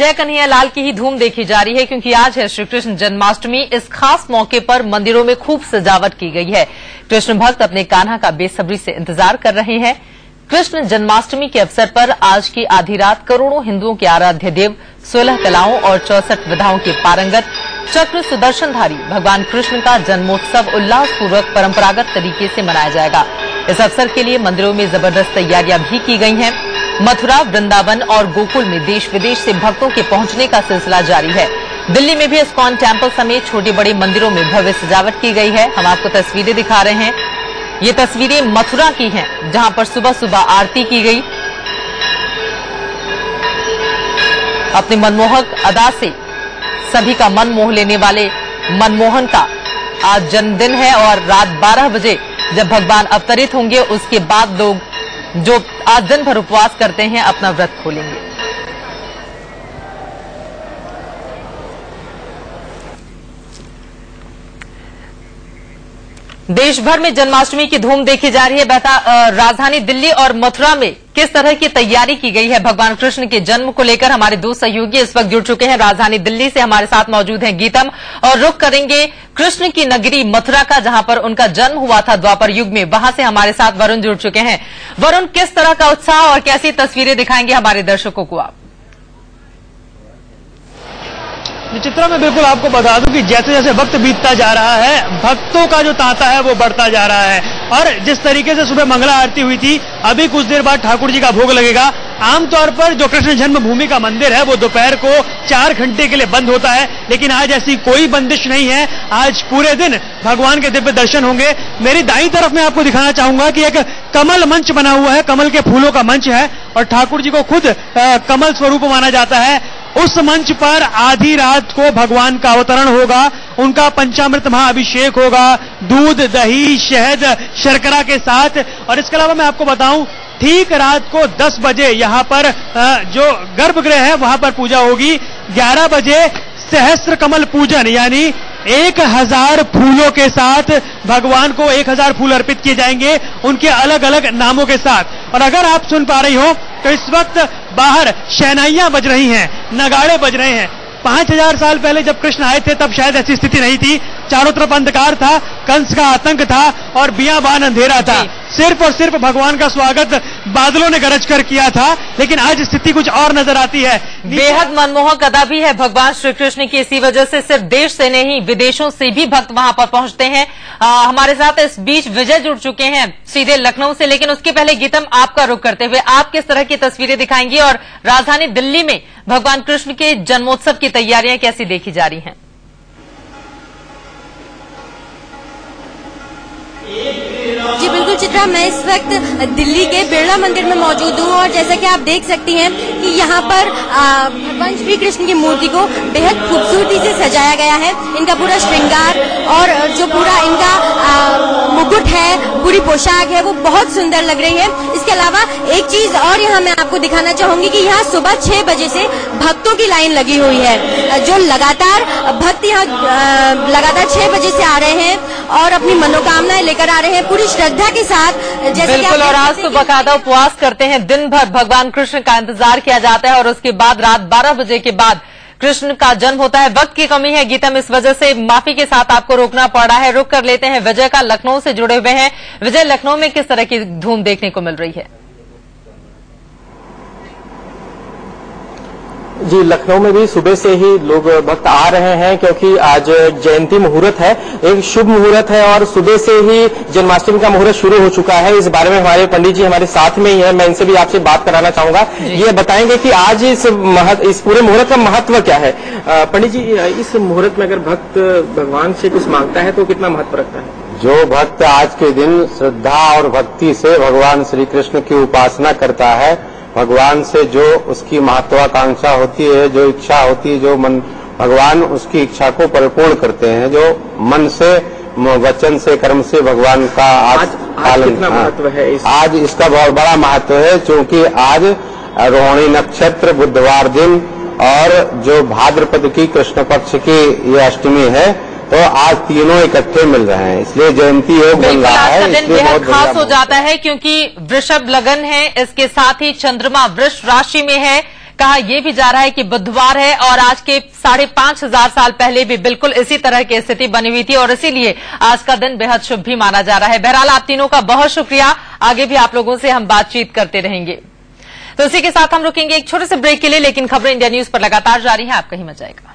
जय कन्हैया लाल की ही धूम देखी जा रही है क्योंकि आज है श्री कृष्ण जन्माष्टमी। इस खास मौके पर मंदिरों में खूब सजावट की गई है। कृष्ण भक्त अपने कान्हा का बेसब्री से इंतजार कर रहे हैं। कृष्ण जन्माष्टमी के अवसर पर आज की आधी रात करोड़ों हिंदुओं के आराध्य देव 16 कलाओं और 64 विधाओं के पारंगत चक्र सुदर्शनधारी भगवान कृष्ण का जन्मोत्सव उल्लासपूर्वक परंपरागत तरीके से मनाया जाएगा। इस अवसर के लिए मंदिरों में जबरदस्त तैयारियां भी की गई हैं। मथुरा, वृंदावन और गोकुल में देश विदेश से भक्तों के पहुंचने का सिलसिला जारी है। दिल्ली में भी इस्कॉन टेम्पल समेत छोटे बड़े मंदिरों में भव्य सजावट की गई है। हम आपको तस्वीरें दिखा रहे हैं। ये तस्वीरें मथुरा की हैं, जहां पर सुबह सुबह आरती की गई। अपने मनमोहक अदा से सभी का मन मोह लेने वाले मनमोहन का आज जन्मदिन है और रात 12 बजे जब भगवान अवतरित होंगे उसके बाद लोग जो आज दिन भर उपवास करते हैं अपना व्रत खोलेंगे। देश भर में जन्माष्टमी की धूम देखी जा रही है। राजधानी दिल्ली और मथुरा में किस तरह की तैयारी की गई है भगवान कृष्ण के जन्म को लेकर हमारे दो सहयोगी इस वक्त जुड़ चुके हैं। राजधानी दिल्ली से हमारे साथ मौजूद हैं गीतम और रुख करेंगे कृष्ण की नगरी मथुरा का, जहां पर उनका जन्म हुआ था द्वापर युग में। वहां से हमारे साथ वरुण जुड़ चुके हैं। वरुण, किस तरह का उत्साह और कैसी तस्वीरें दिखाएंगे हमारे दर्शकों को आप? चित्रा, मैं बिल्कुल आपको बता दूं कि जैसे जैसे वक्त बीतता जा रहा है भक्तों का जो तांता है वो बढ़ता जा रहा है। और जिस तरीके से सुबह मंगला आरती हुई थी, अभी कुछ देर बाद ठाकुर जी का भोग लगेगा। आमतौर पर जो कृष्ण जन्मभूमि का मंदिर है वो दोपहर को 4 घंटे के लिए बंद होता है, लेकिन आज ऐसी कोई बंदिश नहीं है। आज पूरे दिन भगवान के दिव्य दर्शन होंगे। मेरी दाईं तरफ मैं आपको दिखाना चाहूंगा कि एक कमल मंच बना हुआ है, कमल के फूलों का मंच है और ठाकुर जी को खुद कमल स्वरूप माना जाता है। उस मंच पर आधी रात को भगवान का अवतरण होगा, उनका पंचामृत महाअभिषेक होगा, दूध, दही, शहद, शर्करा के साथ। और इसके अलावा मैं आपको बताऊं, ठीक रात को 10 बजे यहाँ पर जो गर्भगृह है वहां पर पूजा होगी। 11 बजे सहस्त्र कमल पूजन यानी 1000 फूलों के साथ भगवान को 1000 फूल अर्पित किए जाएंगे उनके अलग अलग नामों के साथ। और अगर आप सुन पा रही हो तो इस वक्त बाहर शहनाइयां बज रही हैं, नगाड़े बज रहे हैं। 5000 साल पहले जब कृष्ण आए थे तब शायद ऐसी स्थिति नहीं थी। चारों तरफ अंधकार था, कंस का आतंक था और बियाबान अंधेरा था। सिर्फ और सिर्फ भगवान का स्वागत बादलों ने गरज कर किया था, लेकिन आज स्थिति कुछ और नजर आती है। बेहद मनमोहक अदा भी है भगवान श्री कृष्ण की। इसी वजह से सिर्फ देश से नहीं विदेशों से भी भक्त वहां पर पहुंचते हैं। हमारे साथ इस बीच विजय जुड़ चुके हैं सीधे लखनऊ से, लेकिन उसके पहले गीतम आपका रुख करते हुए आप किस तरह की तस्वीरें दिखाएंगी और राजधानी दिल्ली में भगवान कृष्ण के जन्मोत्सव की तैयारियां कैसी देखी जा रही हैं? जी बिल्कुल चित्रा, मैं इस वक्त दिल्ली के बिरला मंदिर में मौजूद हूँ और जैसा कि आप देख सकती हैं कि यहाँ पर भगवान श्री कृष्ण की मूर्ति को बेहद खूबसूरती से सजाया गया है। इनका पूरा श्रृंगार और जो पूरा इनका मुकुट है, पूरी पोशाक है, वो बहुत सुंदर लग रही है। इसके अलावा एक चीज और यहाँ मैं आपको दिखाना चाहूंगी कि यहाँ सुबह 6 बजे से भक्तों की लाइन लगी हुई है। जो लगातार भक्त यहाँ लगातार 6 बजे से आ रहे हैं और अपनी मनोकामनाएं लेकर आ रहे हैं पूरी श्रद्धा के साथ। जैसे बिल्कुल, और आज तो बाकायदा उपवास करते हैं। दिन भर भगवान कृष्ण का इंतजार किया जाता है और उसके बाद रात 12 बजे के बाद कृष्ण का जन्म होता है। वक्त की कमी है गीतम, इस वजह से माफी के साथ आपको रोकना पड़ रहा है। रुक कर लेते हैं विजय का, लखनऊ से जुड़े हुए हैं। विजय, लखनऊ में किस तरह की धूम देखने को मिल रही है? जी, लखनऊ में भी सुबह से ही लोग भक्त आ रहे हैं क्योंकि आज जयंती मुहूर्त है, एक शुभ मुहूर्त है और सुबह से ही जन्माष्टमी का मुहूर्त शुरू हो चुका है। इस बारे में हमारे पंडित जी हमारे साथ में ही है, मैं इनसे भी आपसे बात कराना चाहूंगा। ये बताएंगे कि आज इस पूरे मुहूर्त का महत्व क्या है। पंडित जी, इस मुहूर्त में अगर भक्त भगवान से कुछ मांगता है तो कितना महत्व रखता है? जो भक्त आज के दिन श्रद्धा और भक्ति से भगवान श्री कृष्ण की उपासना करता है, भगवान से जो उसकी महत्वाकांक्षा होती है, जो इच्छा होती है, जो मन भगवान उसकी इच्छा को परिपूर्ण करते हैं, जो मन से, वचन से, कर्म से भगवान का आज कितना महत्व है? आज इसका बहुत बड़ा महत्व है क्योंकि आज रोहिणी नक्षत्र, बुधवार दिन और जो भाद्रपद की कृष्ण पक्ष की ये अष्टमी है, तो आज तीनों इकट्ठे मिल रहे हैं, इसलिए जयंती योग बन रहा है। आज का दिन बेहद खास हो जाता है क्योंकि वृषभ लगन है, इसके साथ ही चंद्रमा वृष राशि में है। कहा यह भी जा रहा है कि बुधवार है और आज के 5,500 साल पहले भी बिल्कुल इसी तरह की स्थिति बनी हुई थी और इसीलिए आज का दिन बेहद शुभ भी माना जा रहा है। बहरहाल आप तीनों का बहुत शुक्रिया। आगे भी आप लोगों से हम बातचीत करते रहेंगे। तो इसी के साथ हम रुकेंगे एक छोटे से ब्रेक के लिए, लेकिन खबरें इंडिया न्यूज पर लगातार जारी है, आप कहीं मत जाएगा।